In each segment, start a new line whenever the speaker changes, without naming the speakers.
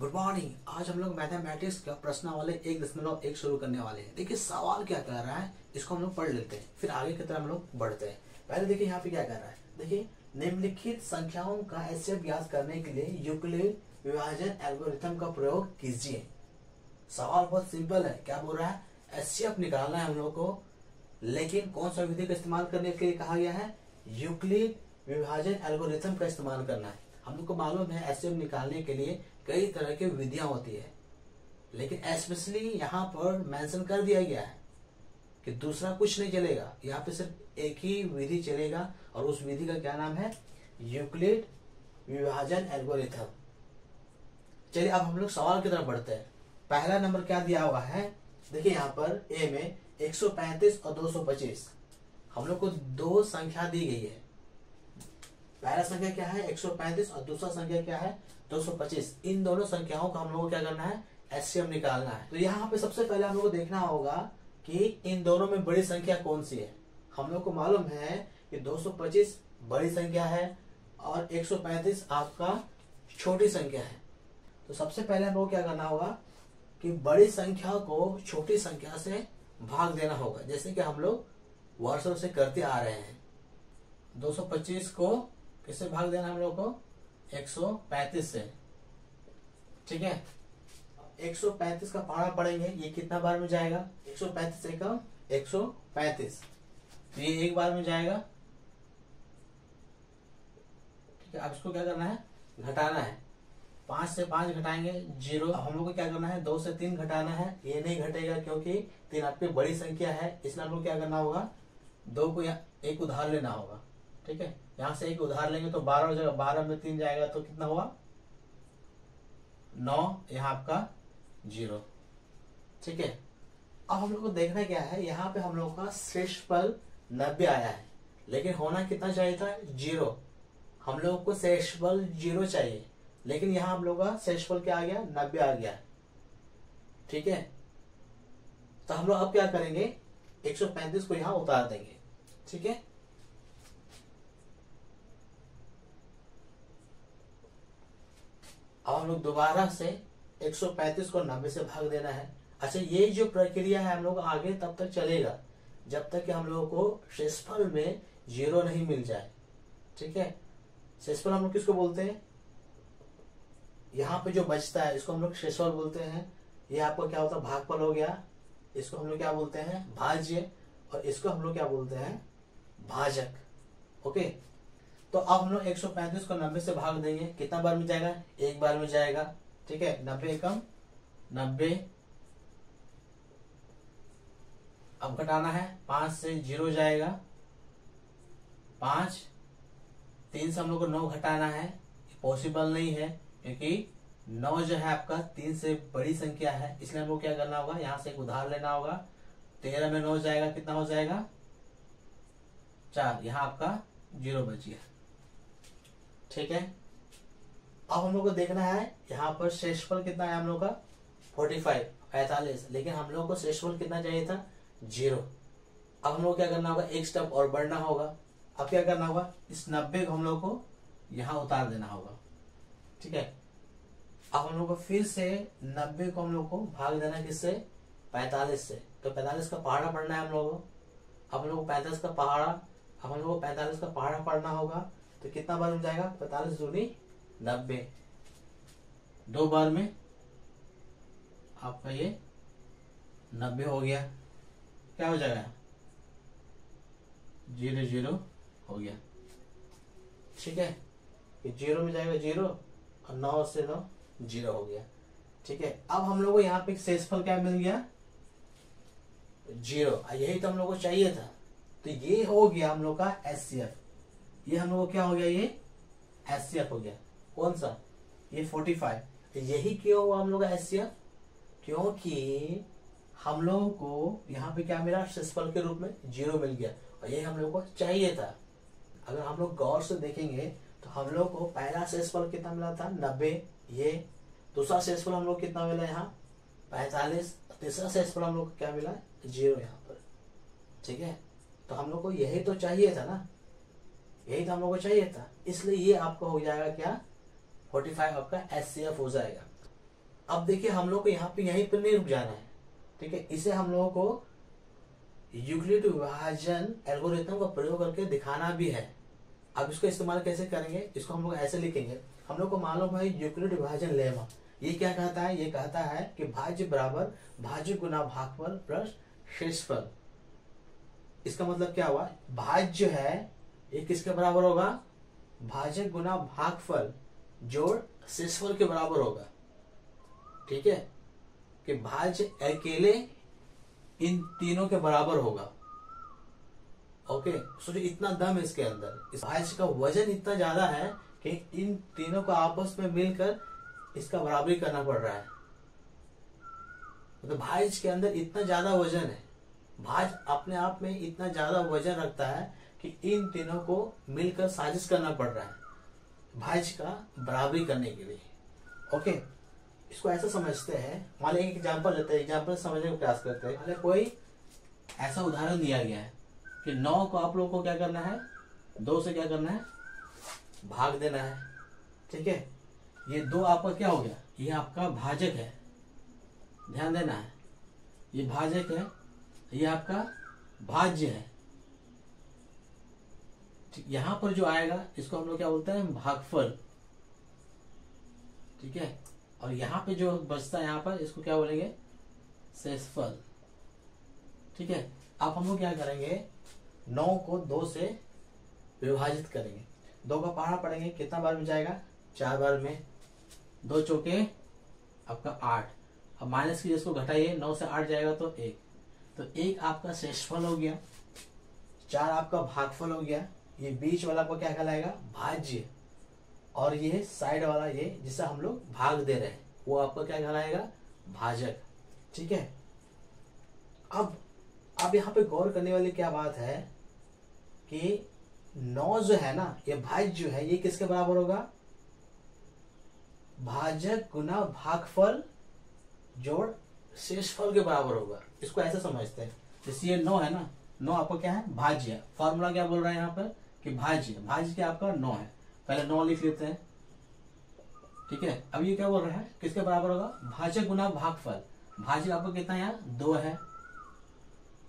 Good morning. आज हम लोग मैथमेटिक्स का प्रश्नावली 1.1 शुरू करने वाले हैं। देखिए सवाल क्या कर रहा है, इसको हम लोग पढ़ लेते हैं, फिर आगे की तरफ हम लोग बढ़ते हैं। पहले देखिए यहाँ पे क्या कर रहा है। देखिए निम्नलिखित संख्याओं का एचसीएफ ज्ञात करने के लिए यूक्लिड विभाजन एल्गोरिथम का प्रयोग कीजिए। सवाल बहुत सिंपल है। क्या बोल रहा है, एचसीएफ निकालना है हम लोग को, लेकिन कौन सा विधि का इस्तेमाल करने के लिए कहा गया है, यूक्लिड विभाजन एल्गोरिथम का इस्तेमाल करना है। हम लोग को मालूम है एचसीएफ निकालने के लिए कई तरह की विधियां होती है, लेकिन स्पेशली यहाँ पर मेंशन कर दिया गया है कि दूसरा कुछ नहीं चलेगा, यहाँ पे सिर्फ एक ही विधि चलेगा और उस विधि का क्या नाम है, यूक्लिड विभाजन एल्गोरिथम। चलिए अब हम लोग सवाल की तरफ बढ़ते हैं। पहला नंबर क्या दिया हुआ है, देखिए यहाँ पर ए में 135 और 225 हम लोग को दो संख्या दी गई है। पहला संख्या क्या है 135 और दूसरा संख्या क्या है 225। इन दोनों संख्याओं का हम लोग को क्या करना है, एचसीएफ निकालना है। तो यहाँ पे सबसे पहले हम लोग को देखना होगा कि इन दोनों में बड़ी संख्या कौन सी है। हम लोग को मालूम है कि 225 बड़ी संख्या है और 135 आपका छोटी संख्या है। तो सबसे पहले हम लोग क्या करना होगा कि बड़ी संख्या को छोटी संख्या से भाग देना होगा, जैसे कि हम लोग वर्षों से करते आ रहे हैं। 225 को किससे भाग देना हम लोग को, 135 से। ठीक है, 135 का पहाड़ा पढ़ेंगे, ये कितना बार में जाएगा, 135 से कम 135, तो ये एक बार में जाएगा। ठीक है, अब इसको क्या करना है, घटाना है। 5 से 5 घटाएंगे 0। अब हम लोग को क्या करना है, 2 से 3 घटाना है। ये नहीं घटेगा क्योंकि 3 आपकी बड़ी संख्या है, इसलिए हम लोग क्या करना होगा, 2 को एक उधार लेना होगा। ठीक है, यहां से एक उधार लेंगे तो 12 हो जाएगा, 12 में 3 जाएगा तो कितना हुआ 9, यहाँ आपका 0। ठीक है, अब हम लोग को देखना क्या है, यहाँ पे हम लोग का शेषफल 90 आया है, लेकिन होना कितना चाहिए था, 0। हम लोग को शेषफल 0 चाहिए, लेकिन यहाँ हम लोग का शेषफल क्या आ गया, 90 आ गया। ठीक है, तो हम लोग अब क्या करेंगे, 135 को यहाँ उतार देंगे। ठीक है, अब हम लोग दोबारा से 135 को 90 से भाग देना है। अच्छा, ये जो प्रक्रिया है हम लोग आगे तब तक चलेगा जब तक कि हम लोगों को शेषफल में 0 नहीं मिल जाए। ठीक है, शेषफल हम लोग किसको बोलते हैं, यहाँ पे जो बचता है इसको हम लोग शेषफल बोलते हैं। ये आपका क्या होता है, भागफल हो गया, इसको हम लोग क्या बोलते हैं, भाज्य, और इसको हम लोग क्या बोलते हैं, भाजक। ओके, तो अब हम लोग 135 को 90 से भाग देंगे, कितना बार में जाएगा, एक बार में जाएगा। ठीक है, 90 कम 90, अब घटाना है, 5 से 0 जाएगा, 5, 3 से हम लोग को 9 घटाना है, पॉसिबल नहीं है क्योंकि 9 जो है आपका 3 से बड़ी संख्या है, इसलिए हम लोग क्या करना होगा, यहाँ से एक उधार लेना होगा। 13 में 9 जाएगा, कितना हो जाएगा 4, यहाँ आपका 0 बच गया। ठीक है, अब हम लोग को देखना है यहाँ पर शेषफल कितना है हम लोग का 45, लेकिन हम लोग को शेषफल कितना चाहिए था, 0। अब हम लोग क्या करना होगा, एक स्टेप और बढ़ना होगा। अब क्या करना होगा, इस 90 को हम लोग को यहाँ उतार देना होगा। ठीक है, अब हम लोग को फिर से 90 को हम लोग को भाग देना है किससे, 45 से। तो 45 का पहाड़ा पढ़ना है हम लोग को। अब हम लोग को 45 का पहाड़ा, अब हम लोग को 45 का पहाड़ा पढ़ना होगा, तो कितना बार में जाएगा, 45 दूनी 90, 2 बार में आपका ये 90 हो गया। क्या हो जाएगा, 0 0 हो गया। ठीक है, ये 0 में जाएगा 0 और 9 से 9 0 हो गया। ठीक है, अब हम लोग को यहाँ पे शेषफल क्या मिल गया, 0। यही तो हम लोग को चाहिए था। तो ये हो गया हम लोग का एचसीएफ। ये हम लोग को क्या हो गया, ये एचसीएफ हो गया। कौन सा, ये 45। यही क्यों हुआ हम लोग का एचसीएफ, क्योंकि हम लोगों को यहाँ पे क्या मिला, शेषफल के रूप में 0 मिल गया, और ये हम लोग को चाहिए था। अगर हम लोग गौर से देखेंगे तो हम लोग को पहला शेषफल कितना मिला था, 90। ये दूसरा शेषफल हम लोग कितना मिला यहाँ 45, तीसरा शेषफल हम लोग को क्या मिला, 0 यहाँ पर। ठीक है, तो हम लोग को यही तो चाहिए था ना, यही तो हम लोग को चाहिए था, इसलिए ये आपको हो जाएगा क्या, 45 आपका एचसीएफ हो जाएगा। अब देखिए हम लोग को यहाँ पे यहीं पर नहीं रुक जाना है, ठीक है। इसे हम लोगों को यूक्लिड विभाजन एल्गोरिथम का प्रयोग करके दिखाना भी है। अब इसको इस्तेमाल कैसे करेंगे, इसको हम लोग ऐसे लिखेंगे। हम लोग को मालूम है यूक्लिड विभाजन लेमा, ये क्या कहता है, ये कहता है कि भाज्य बराबर भाज्य गुना भागफल प्लस शेषफल। इसका मतलब क्या हुआ, भाज्य है ये किसके बराबर होगा, भाजक गुना भागफल जोड़ शेषफल के बराबर होगा, ठीक है। कि भाज्य अकेले इन तीनों के बराबर होगा। ओके, सोचो इतना दम है इसके अंदर, इस भाज्य का वजन इतना ज्यादा है कि इन तीनों को आपस में मिलकर इसका बराबरी करना पड़ रहा है। मतलब भाज्य के अंदर इतना ज्यादा वजन है, भाज्य अपने आप में इतना ज्यादा वजन रखता है कि इन तीनों को मिलकर साजिश करना पड़ रहा है भाज्य का बराबरी करने के लिए। ओके, इसको ऐसा समझते हैं, मान लीजिए एक एग्जाम्पल लेते हैं, एग्जाम्पल समझने का प्रयास करते हैं। मान कोई ऐसा उदाहरण दिया गया है कि 9 को आप लोगों को क्या करना है, 2 से क्या करना है, भाग देना है, ठीक है। ये 2 आपका क्या हो गया, ये आपका भाजक है, ध्यान देना है, ये भाजक है, ये आपका भाज्य है। यहां पर जो आएगा इसको हम लोग क्या बोलते हैं, भागफल, ठीक है। और यहाँ पे जो बचता है यहाँ पर इसको क्या बोलेंगे, शेषफल, ठीक है। अब हम लोग क्या करेंगे, 9 को 2 से विभाजित करेंगे, 2 का पहाड़ा पड़ेंगे, कितना बार में जाएगा, 4 बार में, 2 चौके आपका 8। अब माइनस की इसको घटाइए, 9 से 8 जाएगा तो 1, तो 1 आपका शेषफल हो गया, 4 आपका भागफल हो गया, ये बीच वाला आपको क्या कहलाएगा, भाज्य, और ये साइड वाला ये जिसे हम लोग भाग दे रहे हैं वो आपको क्या कहलाएगा, भाजक, ठीक है। अब यहाँ पे गौर करने वाली क्या बात है कि 9 जो है ना, ये भाज्य जो है ये किसके बराबर होगा, भाजक गुना भागफल जोड़ शेषफल के बराबर होगा। इसको ऐसे समझते हैं, जैसे ये 9 है ना, 9 आपको क्या है, भाज्य है। फॉर्मूला क्या बोल रहा है यहाँ पर कि भाज्य, भाज्य क्या आपका 9 है, पहले 9 लिख लेते हैं, ठीक है। अब ये क्या बोल रहा है, किसके बराबर होगा, भाजक गुना भागफल, भाजक आपको कितना यहाँ 2 है,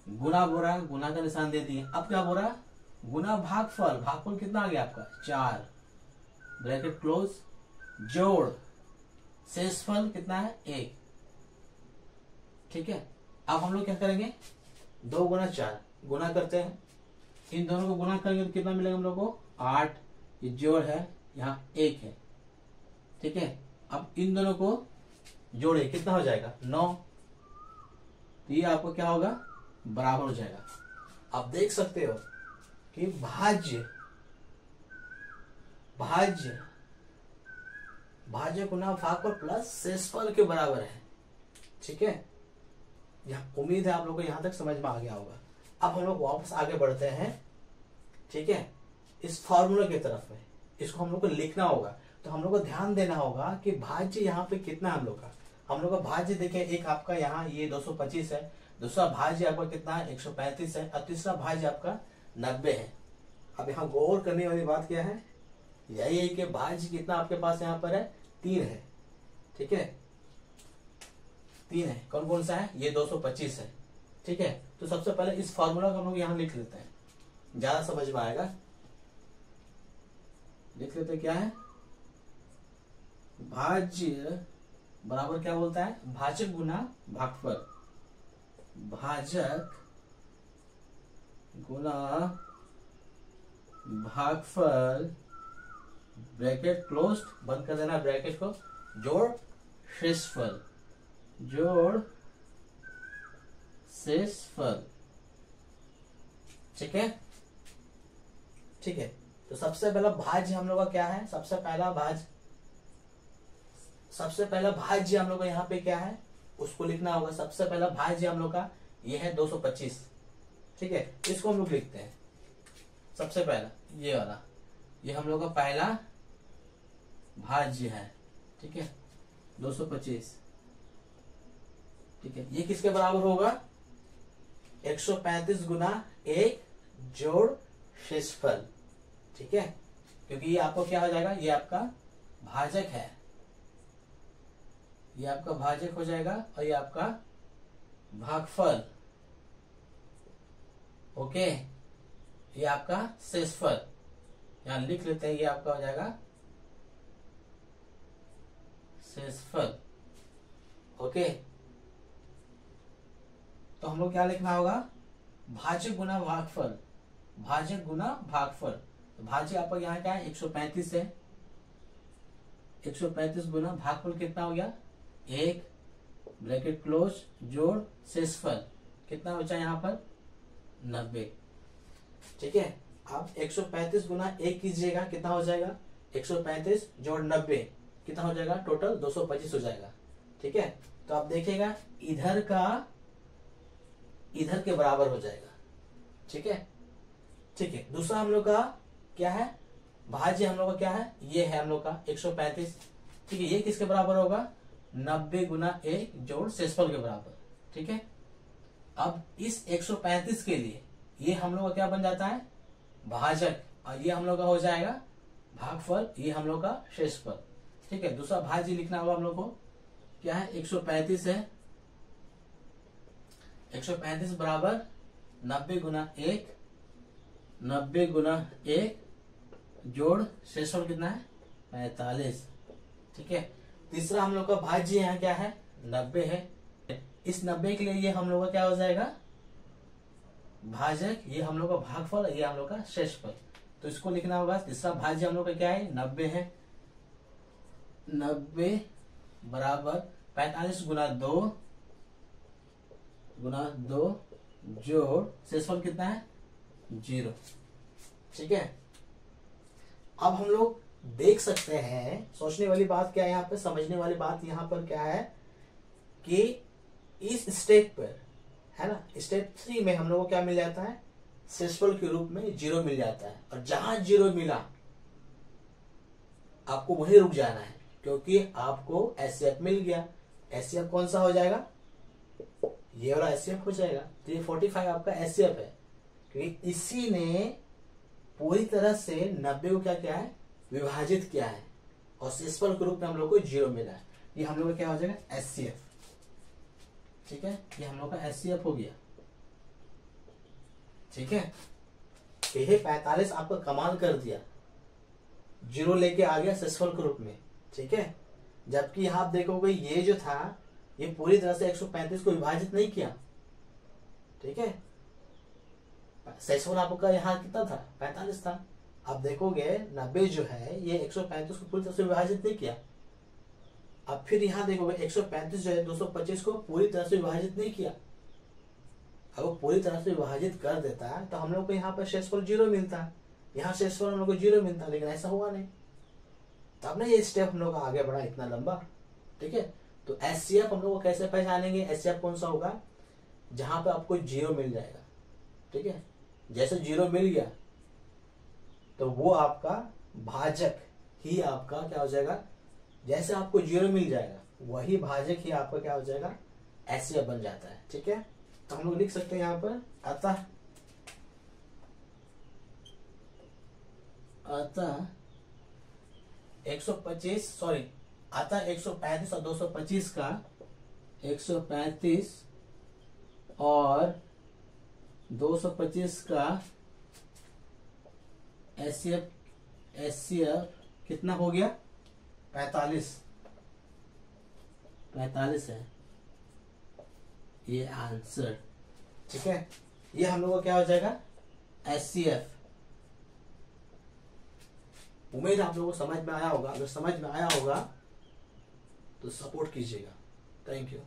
गुना बोल रहा है, गुना का निशान दे दिए। अब क्या बोल रहा है, गुना भागफल, भागफल कितना आ गया आपका 4, ब्रैकेट क्लोज, जोड़ शेषफल कितना है 1, ठीक है। अब हम लोग क्या करेंगे, 2 गुना 4 गुना करते हैं, इन दोनों को गुना करेंगे तो कितना मिलेगा हम लोग को 8, ये जोड़ है, यहाँ 1 है, ठीक है। अब इन दोनों को जोड़े कितना हो जाएगा 9, तो ये आपको क्या होगा, बराबर हो जाएगा। आप देख सकते हो कि भाज्य भाज्य भाज्य गुना भागफल प्लस शेषफल के बराबर है, ठीक है। उम्मीद है आप लोगों को यहां तक समझ में आ गया होगा। अब हम लोग वापस आगे बढ़ते हैं, ठीक है, इस फॉर्मूला की तरफ में। इसको हम लोग को लिखना होगा, तो हम लोग को ध्यान देना होगा कि भाज्य यहाँ पे कितना है हम लोग का भाज्य देखें, एक आपका यहाँ ये 225 है, दूसरा भाज्य आपका कितना है 135 है, और तीसरा भाज्य आपका 90 है। अब यहाँ गौर करने वाली बात क्या है, यही है कि भाज्य कितना आपके पास यहाँ पर है 3 है, ठीक है, 3 है। कौन कौन सा है, ये 225 है, ठीक है। तो सबसे पहले इस फॉर्मूला को हम लोग यहाँ लिख लेते हैं, ज्यादा समझ में आएगा। लिख लेते क्या है, भाज्य बराबर क्या बोलता है, भाजक गुना भागफल, भाजक गुना भागफल, ब्रैकेट क्लोज, बंद कर देना ब्रैकेट को, जोड़ शेषफल, जोड़ शेषफल, ठीक है, ठीक है। तो सबसे पहला भाज्य हम लोग का क्या है, सबसे पहला भाज्य हम लोग का यहाँ पे क्या है उसको लिखना होगा। सबसे पहला भाज्य हम लोग का ये है 225, ठीक है। इसको हम लोग लिखते हैं सबसे पहला, ये वाला, ये हम लोग का पहला भाज्य है, ठीक है, 225, ठीक है। ये किसके बराबर होगा, 135 गुना 1 जोड़ शेषफल, ठीक है, क्योंकि ये आपको क्या हो जाएगा, ये आपका भाजक है, ये आपका भाजक हो जाएगा और ये आपका भागफल। ओके, ये आपका शेषफल, यहां लिख लेते हैं, ये आपका हो जाएगा शेषफल। ओके, तो हम लोग क्या लिखना होगा, भाजक गुना भागफल, भाजक गुना भागफल। तो भाजक आपका यहाँ क्या है 135 है, 135 गुना भागफल कितना हो गया 1, ब्रैकेट क्लोज, जोड़ शेषफल कितना बचा यहाँ पर 90। ठीक है, आप 135 गुना 1 कीजिएगा, कितना हो जाएगा 135 जोड़ 90 कितना हो जाएगा, टोटल 225 हो जाएगा। ठीक है, तो आप देखिएगा इधर का इधर के बराबर हो जाएगा। ठीक है, ठीक है, दूसरा हम लोग का क्या है, भाज्य हम लोग का क्या है, ये है हम लोग का 135। ठीक है, ये किसके बराबर होगा 90 गुना 1 जोड़ शेषफल के बराबर। ठीक है, अब इस 135 के लिए ये हम लोग का क्या बन जाता है भाजक, और ये हम लोग का हो जाएगा भागफल, ये हम लोग का शेषफल। ठीक है, दूसरा भाज्य लिखना होगा हम लोग को, क्या है 135 है, 135 बराबर 90 गुना 1, 90 गुना 1 जोड़ शेषफल कितना है 45। ठीक है, तीसरा हम लोग का भाज्य यहाँ क्या है 90 है, इस 90 के लिए ये हम लोग का क्या हो जाएगा भाजक, ये हम लोग का भागफल, ये हम लोग का शेषफल। तो इसको लिखना होगा, तीसरा भाज्य हम लोग का क्या है 90 है, 90 बराबर 45 गुना 2 जोड़ शेषफल कितना है 0। ठीक है, अब हम लोग देख सकते हैं, सोचने वाली बात क्या है यहाँ पे, समझने वाली बात यहाँ पर क्या है कि इस स्टेप पर है ना, स्टेप 3 में हम लोग को क्या मिल जाता है शेषफल के रूप में 0 मिल जाता है, और जहां 0 मिला आपको वहीं रुक जाना है, क्योंकि आपको एचसीएफ मिल गया। एचसीएफ कौन सा हो जाएगा, ये वाला एचसीएफ हो जाएगा। तो ये 45 आपका एचसीएफ है, क्योंकि इसी ने पूरी तरह से 90 को क्या किया है विभाजित किया है, और शेषफल के रूप में हम लोग को 0 मिला है। ये हम लोग का क्या हो जाएगा एचसीएफ। ठीक है, ये हम लोग का एचसीएफ हो गया। ठीक है, ये 45 आपको कमाल कर दिया, 0 लेके आ गया शेषफल के रूप में। ठीक है, जबकि आप देखोगे ये जो था ये पूरी तरह से 135 को विभाजित नहीं किया। ठीक है, शेषफल आपका यहाँ कितना था 45 था। अब देखोगे 90 जो है ये 135 को पूरी तरह से विभाजित नहीं किया। अब फिर यहाँ देखोगे 135 जो है 225 को पूरी तरह से विभाजित नहीं किया। अब वो पूरी तरह से विभाजित कर देता है तो हम लोग को यहाँ पर शेषफल 0 मिलता है, यहाँ शेषफल हम लोग को 0 मिलता है, लेकिन ऐसा हुआ नहीं। तब ना ये स्टेप हम लोग आगे बढ़ा इतना लंबा। ठीक है, तो एचसीएफ हम लोग को कैसे पहचानेंगे, एचसीएफ कौन सा होगा जहां पे आपको 0 मिल जाएगा। ठीक है, जैसे 0 मिल गया तो वो आपका भाजक ही आपका क्या हो जाएगा, जैसे आपको 0 मिल जाएगा वही भाजक ही आपका क्या हो जाएगा एचसीएफ बन जाता है। ठीक है, तो हम लोग लिख सकते हैं यहाँ पर अतः 135 और 225 का 135 और 225 का एचसीएफ कितना हो गया 45 है ये आंसर। ठीक है, ये हम लोग को क्या हो जाएगा एचसीएफ। उम्मीद आप लोगों को समझ में आया होगा, अगर समझ में आया होगा तो सपोर्ट कीजिएगा। Thank you.